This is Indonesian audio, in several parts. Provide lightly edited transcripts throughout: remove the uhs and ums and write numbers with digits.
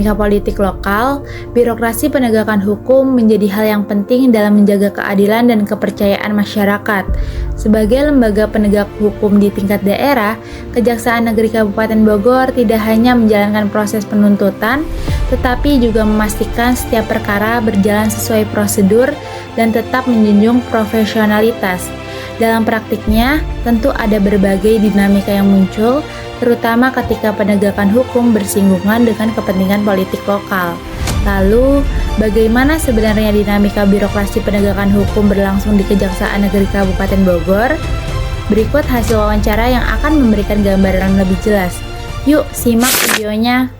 dinamika politik lokal, birokrasi penegakan hukum menjadi hal yang penting dalam menjaga keadilan dan kepercayaan masyarakat. Sebagai lembaga penegak hukum di tingkat daerah, Kejaksaan Negeri Kabupaten Bogor tidak hanya menjalankan proses penuntutan, tetapi juga memastikan setiap perkara berjalan sesuai prosedur dan tetap menjunjung profesionalitas. Dalam praktiknya, tentu ada berbagai dinamika yang muncul, terutama ketika penegakan hukum bersinggungan dengan kepentingan politik lokal. Lalu, bagaimana sebenarnya dinamika birokrasi penegakan hukum berlangsung di Kejaksaan Negeri Kabupaten Bogor? Berikut hasil wawancara yang akan memberikan gambaran lebih jelas. Yuk, simak videonya.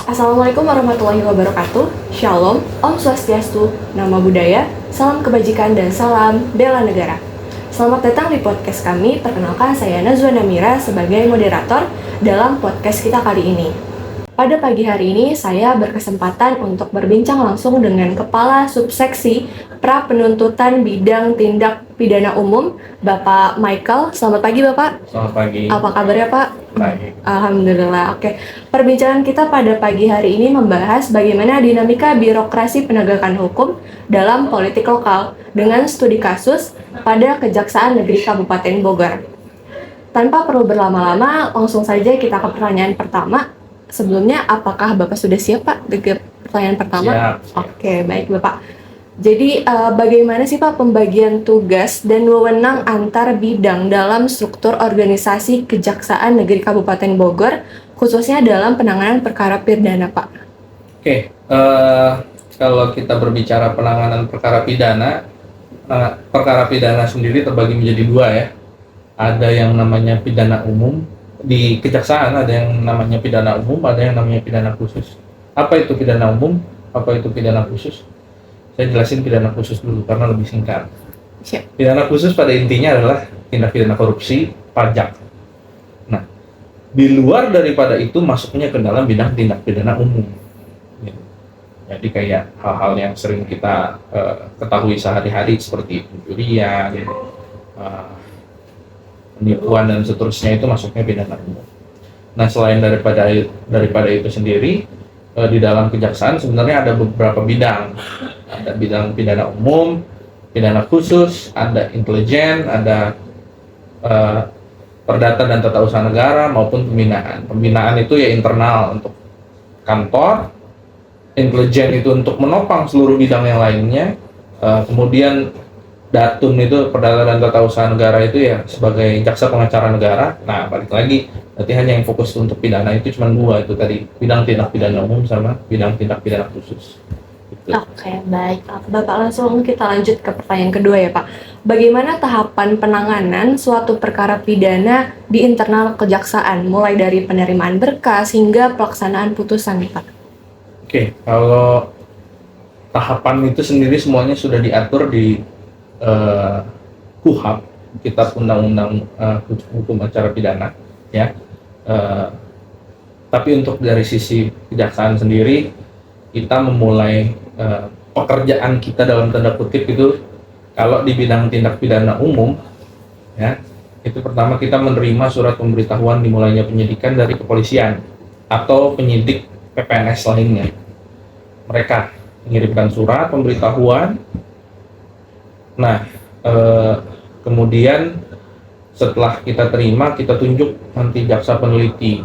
Assalamualaikum warahmatullahi wabarakatuh. Shalom, Om Swastiastu, Nama Budaya, Salam Kebajikan, dan Salam Bela Negara. Selamat datang di podcast kami. Perkenalkan, saya Nazwa Namira sebagai moderator dalam podcast kita kali ini. Pada pagi hari ini, saya berkesempatan untuk berbincang langsung dengan Kepala Subseksi Pra Penuntutan Bidang Tindak Pidana Umum, Bapak Michael. Selamat pagi, Bapak. Selamat pagi. Apa kabarnya, Pak? Baik. Alhamdulillah. Oke. Perbincangan kita pada pagi hari ini membahas bagaimana dinamika birokrasi penegakan hukum dalam politik lokal dengan studi kasus pada Kejaksaan Negeri Kabupaten Bogor. Tanpa perlu berlama-lama, langsung saja kita ke pertanyaan pertama. Sebelumnya, apakah Bapak sudah siap, Pak, dengan pertanyaan pertama? Siap. Oke, baik, Bapak. Jadi, bagaimana sih, Pak, pembagian tugas dan wewenang antar bidang dalam struktur organisasi Kejaksaan Negeri Kabupaten Bogor, khususnya dalam penanganan perkara pidana, Pak? Oke, kalau kita berbicara penanganan perkara pidana sendiri terbagi menjadi dua ya. Ada yang namanya pidana umum. Di kejaksaan ada yang namanya pidana umum, ada yang namanya pidana khusus. Apa itu pidana umum? Apa itu pidana khusus? Saya jelasin pidana khusus dulu karena lebih singkat. Siap. Pidana khusus pada intinya adalah tindak pidana korupsi, pajak. Nah, di luar daripada itu masuknya ke dalam bidang tindak pidana umum. Jadi kayak hal-hal yang sering kita ketahui sehari-hari seperti pencurian, penipuan dan seterusnya, itu masuknya pidana umum. Nah, selain daripada itu sendiri, di dalam kejaksaan sebenarnya ada beberapa bidang. Ada bidang pidana umum, pidana khusus, ada intelijen, ada perdata dan tata usaha negara maupun pembinaan. Pembinaan itu ya internal untuk kantor, intelijen itu untuk menopang seluruh bidang yang lainnya, kemudian Datun itu perdata dan tata usaha negara itu ya sebagai jaksa pengacara negara. Nah, balik lagi, berarti hanya yang fokus untuk pidana itu cuma dua, itu tadi, bidang tindak pidana umum sama bidang tindak pidana khusus. Gitu. Oke, baik. Bapak, langsung kita lanjut ke pertanyaan kedua ya, Pak. Bagaimana tahapan penanganan suatu perkara pidana di internal kejaksaan, mulai dari penerimaan berkas hingga pelaksanaan putusan, Pak? Oke, kalau tahapan itu sendiri semuanya sudah diatur di KUHP, Kitab Undang-Undang Hukum Acara Pidana, ya. Tapi untuk dari sisi kejaksaan sendiri, kita memulai pekerjaan kita dalam tanda kutip itu, kalau di bidang tindak pidana umum, ya, itu pertama kita menerima surat pemberitahuan dimulainya penyidikan dari kepolisian atau penyidik PPNS lainnya. Mereka mengirimkan surat pemberitahuan. Nah, kemudian setelah kita terima, kita tunjuk nanti jaksa peneliti.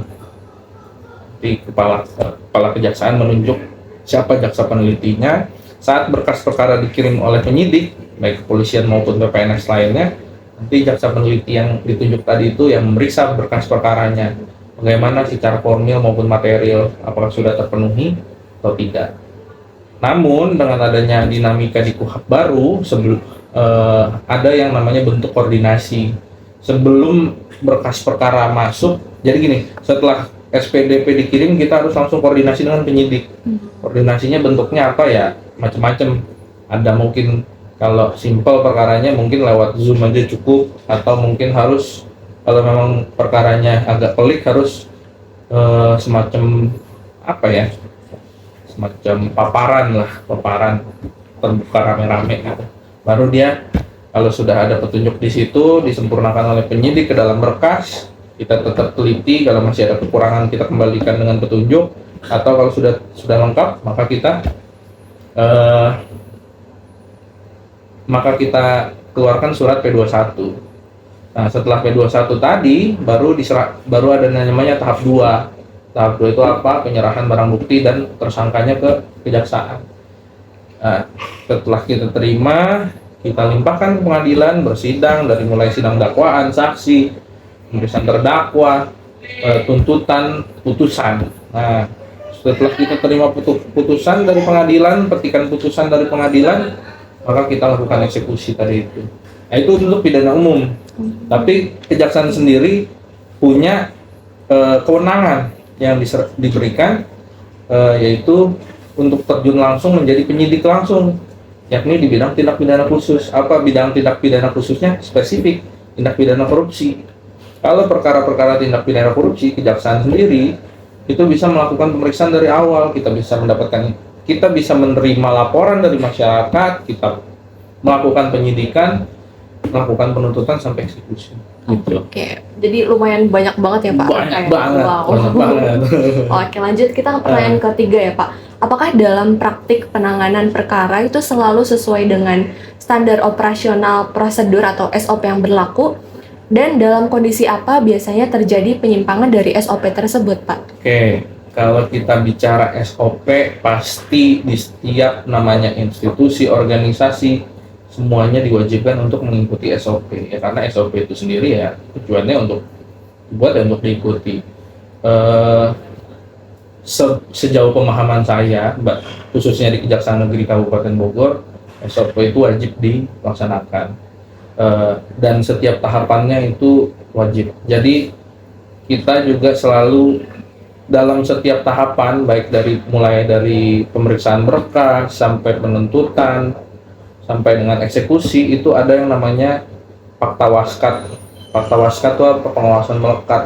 Di kepala kejaksaan menunjuk siapa jaksa penelitinya. Saat berkas perkara dikirim oleh penyidik, baik kepolisian maupun PPNS lainnya, nanti jaksa peneliti yang ditunjuk tadi itu yang memeriksa berkas perkaranya, bagaimana secara formil maupun material, apakah sudah terpenuhi atau tidak. Namun dengan adanya dinamika di KUHP baru, ada yang namanya bentuk koordinasi sebelum berkas perkara masuk. Jadi gini, setelah SPDP dikirim, kita harus langsung koordinasi dengan penyidik. Koordinasinya bentuknya apa ya? Macam-macam. Ada mungkin kalau simpel perkaranya mungkin lewat Zoom aja cukup, atau mungkin harus kalau memang perkaranya agak pelik harus semacam apa ya? Semacam paparan terbuka rame-rame gitu. Baru dia Kalau sudah ada petunjuk di situ, disempurnakan oleh penyidik ke dalam berkas, kita tetap teliti. Kalau masih ada kekurangan, kita kembalikan dengan petunjuk. Atau kalau sudah lengkap, maka kita keluarkan surat P21. Nah, setelah P21 tadi, baru ada namanya tahap 2. Tahap 2 itu apa? Penyerahan barang bukti dan tersangkanya ke kejaksaan. Nah, setelah kita terima, kita limpahkan ke pengadilan, bersidang dari mulai sidang dakwaan, saksi, pemeriksaan terdakwa, tuntutan, putusan. Nah, setelah kita terima putusan dari pengadilan, petikan putusan dari pengadilan, maka kita lakukan eksekusi tadi itu. Nah, itu untuk pidana umum. Tapi kejaksaan sendiri punya kewenangan yang diberikan, yaitu untuk terjun langsung menjadi penyidik langsung, yakni di bidang tindak pidana khusus. Apa bidang tindak pidana khususnya? Spesifik, tindak pidana korupsi. Kalau perkara-perkara tindak pidana korupsi, kejaksaan sendiri itu bisa melakukan pemeriksaan dari awal. Kita bisa menerima laporan dari masyarakat, kita melakukan penyidikan, melakukan penuntutan sampai eksekusi. Gitu. Oke, jadi lumayan banyak banget ya Pak. Banyak banget. Oke, lanjut kita ke pertanyaan ketiga ya Pak. Apakah dalam praktik penanganan perkara itu selalu sesuai dengan standar operasional prosedur atau SOP yang berlaku? Dan dalam kondisi apa biasanya terjadi penyimpangan dari SOP tersebut, Pak? Oke, kalau kita bicara SOP, pasti di setiap namanya institusi, organisasi, semuanya diwajibkan untuk mengikuti SOP. Ya, karena SOP itu sendiri ya tujuannya untuk dibuat dan untuk diikuti. Sejauh pemahaman saya, khususnya di Kejaksaan Negeri Kabupaten Bogor, SOP itu wajib dilaksanakan, dan setiap tahapannya itu wajib. Jadi kita juga selalu dalam setiap tahapan, baik mulai dari pemeriksaan berkas sampai penuntutan sampai dengan eksekusi, itu ada yang namanya fakta waskat. Fakta waskat itu apa? Pengawasan melekat.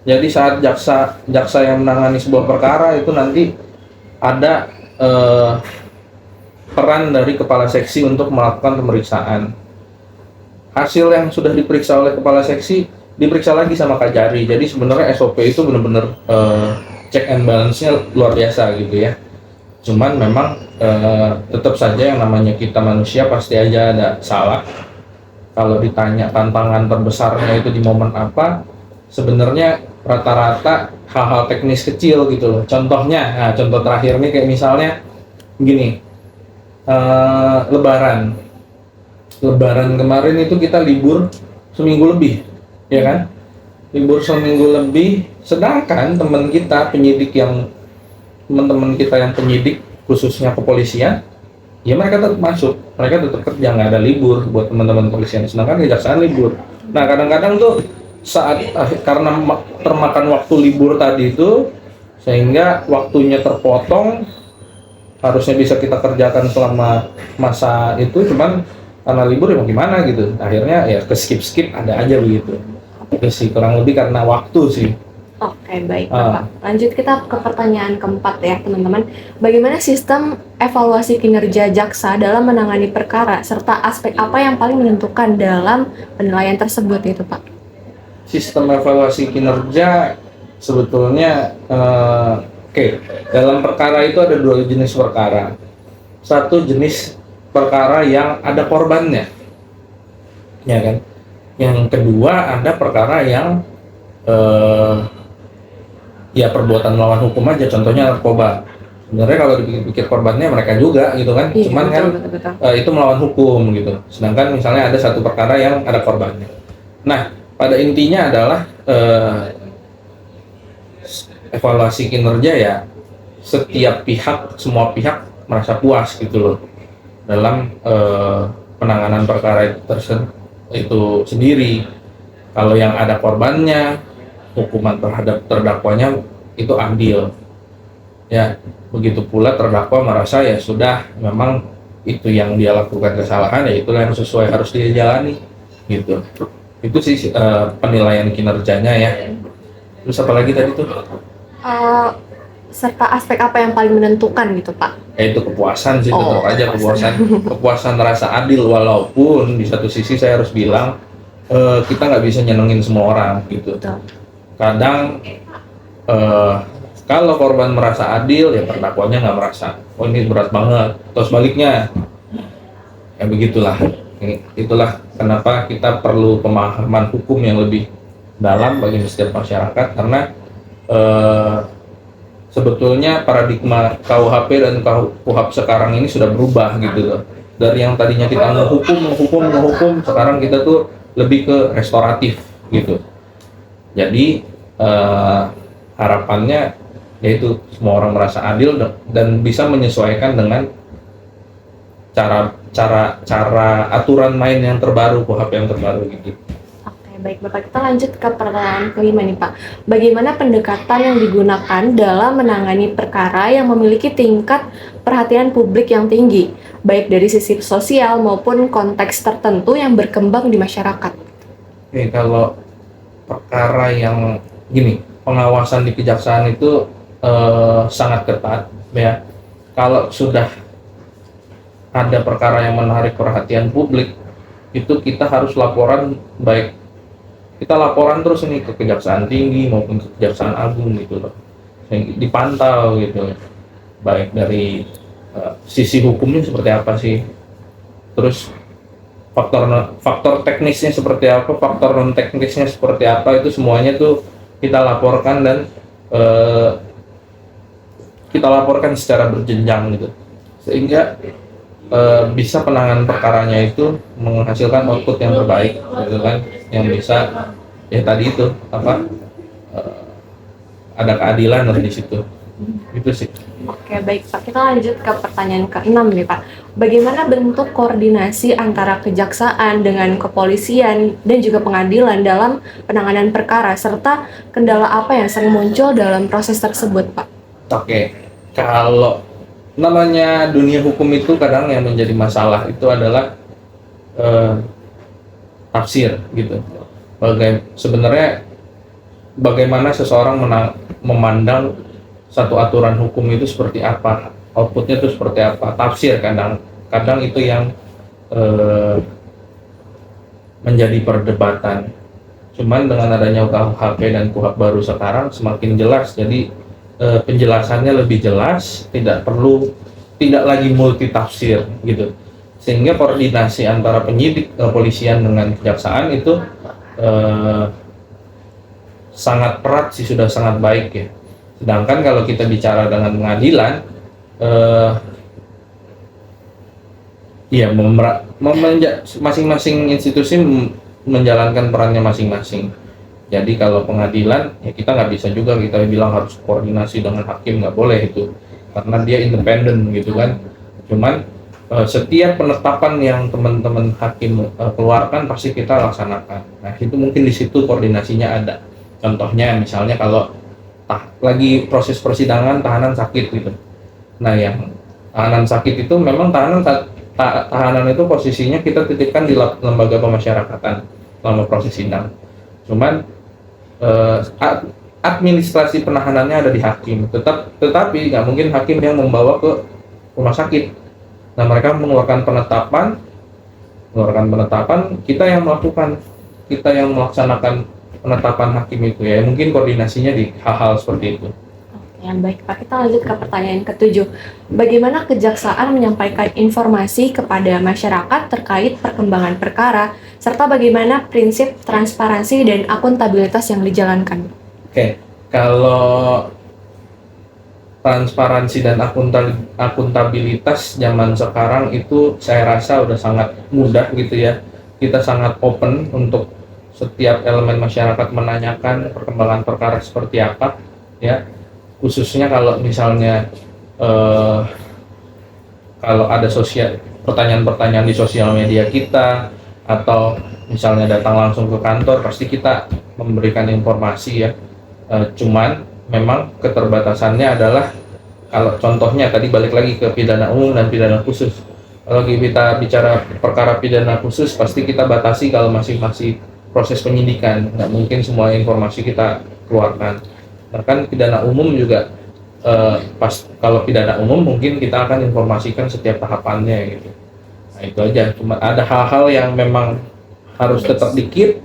Jadi saat jaksa yang menangani sebuah perkara itu nanti ada peran dari kepala seksi untuk melakukan pemeriksaan. Hasil yang sudah diperiksa oleh kepala seksi diperiksa lagi sama Kajari. Jadi sebenarnya SOP itu benar-benar check and balance-nya luar biasa gitu ya. Cuman memang tetap saja yang namanya kita manusia pasti aja ada salah. Kalau ditanya tantangan terbesarnya itu di momen apa, sebenarnya rata-rata hal-hal teknis kecil gitu loh. Contohnya, nah contoh terakhir nih kayak misalnya gini, Lebaran kemarin itu kita libur seminggu lebih, ya kan? Libur seminggu lebih, sedangkan teman-teman kita yang penyidik khususnya kepolisian, ya mereka tetap masuk, mereka tetap kerja, nggak ada libur buat teman-teman kepolisian, sedangkan kejaksaan libur. Nah kadang-kadang tuh karena termakan waktu libur tadi itu, sehingga waktunya terpotong, harusnya bisa kita kerjakan selama masa itu, cuman karena libur ya mau gimana gitu, akhirnya ya ke skip ada aja begitu. Itu sih kurang lebih karena waktu sih. Oke, baik Bapak. Lanjut kita ke pertanyaan keempat ya teman-teman. Bagaimana sistem evaluasi kinerja jaksa dalam menangani perkara, serta aspek apa yang paling menentukan dalam penilaian tersebut itu Pak? Sistem evaluasi kinerja sebetulnya dalam perkara itu ada 2 jenis perkara. Satu jenis perkara yang ada korbannya, ya kan. Yang kedua ada perkara yang ya perbuatan melawan hukum aja, contohnya narkoba. Sebenarnya kalau dipikir korbannya mereka juga gitu kan, iya, cuman betul. Itu melawan hukum gitu. Sedangkan misalnya ada satu perkara yang ada korbannya. Nah, pada intinya adalah evaluasi kinerja ya semua pihak merasa puas gitu loh dalam penanganan perkara itu sendiri. Kalau yang ada korbannya, hukuman terhadap terdakwanya itu adil. Ya, begitu pula terdakwa merasa ya sudah memang itu yang dia lakukan kesalahan, ya itulah yang sesuai harus dia jalani gitu. Itu sih penilaian kinerjanya ya. Terus apa lagi tadi tuh? serta aspek apa yang paling menentukan gitu Pak? Itu kepuasan sih, Oh, tetap aja kepuasan. kepuasan rasa adil, walaupun di satu sisi saya harus bilang kita nggak bisa nyenengin semua orang gitu. Betul. Kadang kalau korban merasa adil, ya terdakwanya nggak merasa, oh ini berat banget, atau sebaliknya, ya begitulah. Itulah kenapa kita perlu pemahaman hukum yang lebih dalam bagi setiap masyarakat, karena sebetulnya paradigma KUHP dan KUHP sekarang ini sudah berubah gitu loh. Dari yang tadinya kita menghukum, sekarang kita tuh lebih ke restoratif gitu. Jadi harapannya yaitu semua orang merasa adil dan bisa menyesuaikan dengan cara aturan main yang terbaru, KUHP yang terbaru gitu. Oke, baik Bapak, kita lanjut ke pertanyaan kelima nih Pak. Bagaimana pendekatan yang digunakan dalam menangani perkara yang memiliki tingkat perhatian publik yang tinggi, baik dari sisi sosial maupun konteks tertentu yang berkembang di masyarakat? Oke, kalau perkara yang gini, pengawasan di kejaksaan itu sangat ketat ya. Kalau sudah ada perkara yang menarik perhatian publik, itu kita harus laporan, baik kita laporan terus ini ke Kejaksaan Tinggi maupun ke Kejaksaan Agung gitu loh, dipantau gitu, baik dari sisi hukumnya seperti apa sih, terus faktor teknisnya seperti apa, faktor non teknisnya seperti apa, itu semuanya tuh kita laporkan dan kita laporkan secara berjenjang gitu, sehingga bisa penanganan perkaranya itu menghasilkan output yang terbaik gitu kan, yang bisa ya tadi itu apa ada keadilan di situ gitu sih. Oke, baik Pak, kita lanjut ke pertanyaan ke-6 nih Pak. Bagaimana bentuk koordinasi antara kejaksaan dengan kepolisian dan juga pengadilan dalam penanganan perkara, serta kendala apa yang sering muncul dalam proses tersebut Pak? Oke, kalau namanya dunia hukum itu kadang yang menjadi masalah itu adalah tafsir gitu. Sebenarnya bagaimana seseorang memandang satu aturan hukum itu seperti apa, outputnya itu seperti apa, tafsir kadang itu yang menjadi perdebatan. Cuman dengan adanya KUHP dan KUHP baru sekarang semakin jelas, jadi penjelasannya lebih jelas, tidak lagi multitafsir gitu, sehingga koordinasi antara penyidik kepolisian dengan kejaksaan itu sangat erat sih, sudah sangat baik ya. Sedangkan kalau kita bicara dengan pengadilan, ya masing-masing institusi menjalankan perannya masing-masing. Jadi kalau pengadilan, ya kita nggak bisa juga kita bilang harus koordinasi dengan hakim, nggak boleh itu, karena dia independen gitu kan. Cuman setiap penetapan yang teman-teman hakim keluarkan pasti kita laksanakan. Nah itu mungkin di situ koordinasinya ada. Contohnya misalnya kalau lagi proses persidangan tahanan sakit gitu. Nah yang tahanan sakit itu memang tahanan itu posisinya kita titipkan di lembaga pemasyarakatan selama proses sidang. Cuman administrasi penahanannya ada di hakim, tetapi nggak mungkin hakim yang membawa ke rumah sakit. Nah mereka mengeluarkan penetapan, kita yang melaksanakan penetapan hakim itu ya. Mungkin koordinasinya di hal-hal seperti itu. Yang baik Pak, kita lanjut ke pertanyaan ke-7. Bagaimana kejaksaan menyampaikan informasi kepada masyarakat terkait perkembangan perkara, serta bagaimana prinsip transparansi dan akuntabilitas yang dijalankan? Oke, kalau transparansi dan akuntabilitas zaman sekarang itu saya rasa udah sangat mudah gitu ya. Kita sangat open untuk setiap elemen masyarakat menanyakan perkembangan perkara seperti apa ya. Khususnya kalau misalnya kalau ada pertanyaan-pertanyaan di sosial media kita, atau misalnya datang langsung ke kantor, pasti kita memberikan informasi ya. Cuman memang keterbatasannya adalah kalau contohnya tadi balik lagi ke pidana umum dan pidana khusus. Kalau kita bicara perkara pidana khusus, pasti kita batasi kalau masih proses penyidikan, nggak mungkin semua informasi kita keluarkan. Bahkan pidana umum juga pas kalau pidana umum mungkin kita akan informasikan setiap tahapannya gitu. Nah itu aja, cuma ada hal-hal yang memang harus tetap dikit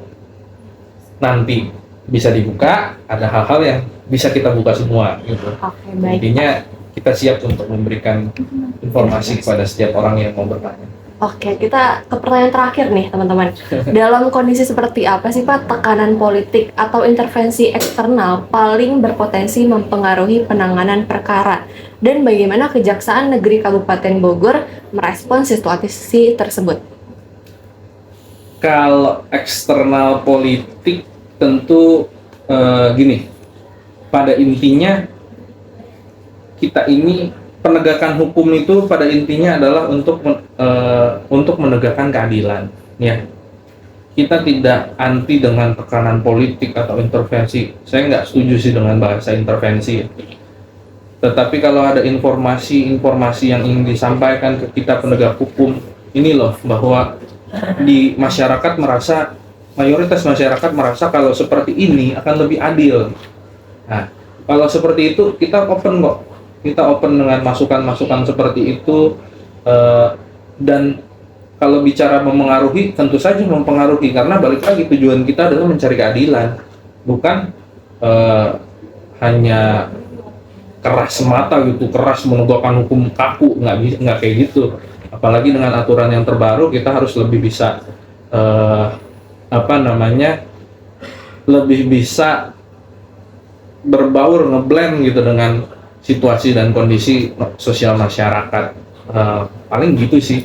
nanti bisa dibuka, ada hal-hal yang bisa kita buka semua gitu. Oke, baik. Intinya kita siap untuk memberikan informasi kepada setiap orang yang mau bertanya. Oke, kita ke pertanyaan terakhir nih teman-teman. Dalam kondisi seperti apa sih Pak tekanan politik atau intervensi eksternal paling berpotensi mempengaruhi penanganan perkara? Dan bagaimana Kejaksaan Negeri Kabupaten Bogor merespons situasi tersebut? Kalau eksternal politik tentu gini, pada intinya kita ini penegakan hukum itu pada intinya adalah untuk menegakkan keadilan, ya. Kita tidak anti dengan tekanan politik atau intervensi. Saya nggak setuju sih dengan bahasa intervensi. Tetapi kalau ada informasi yang ingin disampaikan ke kita penegak hukum, ini loh bahwa di masyarakat mayoritas masyarakat merasa kalau seperti ini akan lebih adil. Nah, kalau seperti itu kita open kok. Kita open dengan masukan-masukan seperti itu, dan kalau bicara memengaruhi, tentu saja mempengaruhi, karena balik lagi tujuan kita adalah mencari keadilan, bukan hanya keras semata gitu, keras menegakkan hukum kaku, nggak kayak gitu. Apalagi dengan aturan yang terbaru, kita harus lebih bisa lebih bisa berbaur, ngeblend gitu dengan situasi dan kondisi sosial masyarakat. Paling gitu sih,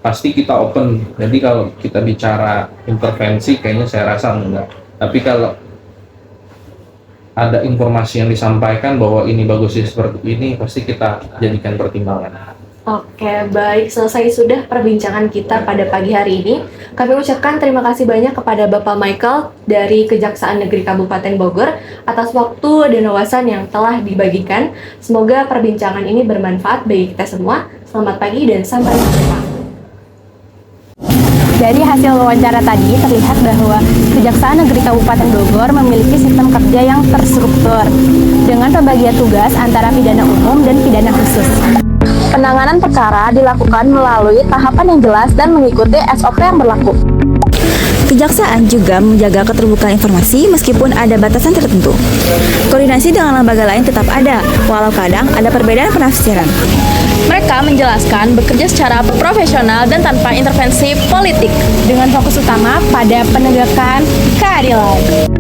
pasti kita open. Jadi kalau kita bicara intervensi kayaknya saya rasa enggak, tapi kalau ada informasi yang disampaikan bahwa ini bagusnya seperti ini, pasti kita jadikan pertimbangan. Oke, baik. Selesai sudah perbincangan kita pada pagi hari ini. Kami ucapkan terima kasih banyak kepada Bapak Michael dari Kejaksaan Negeri Kabupaten Bogor atas waktu dan wawasan yang telah dibagikan. Semoga perbincangan ini bermanfaat bagi kita semua. Selamat pagi dan sampai jumpa. Dari hasil wawancara tadi terlihat bahwa Kejaksaan Negeri Kabupaten Bogor memiliki sistem kerja yang terstruktur dengan pembagian tugas antara pidana umum dan pidana khusus. Penanganan perkara dilakukan melalui tahapan yang jelas dan mengikuti SOP yang berlaku. Kejaksaan juga menjaga keterbukaan informasi meskipun ada batasan tertentu. Koordinasi dengan lembaga lain tetap ada, walau kadang ada perbedaan penafsiran. Mereka menjelaskan bekerja secara profesional dan tanpa intervensi politik dengan fokus utama pada penegakan keadilan.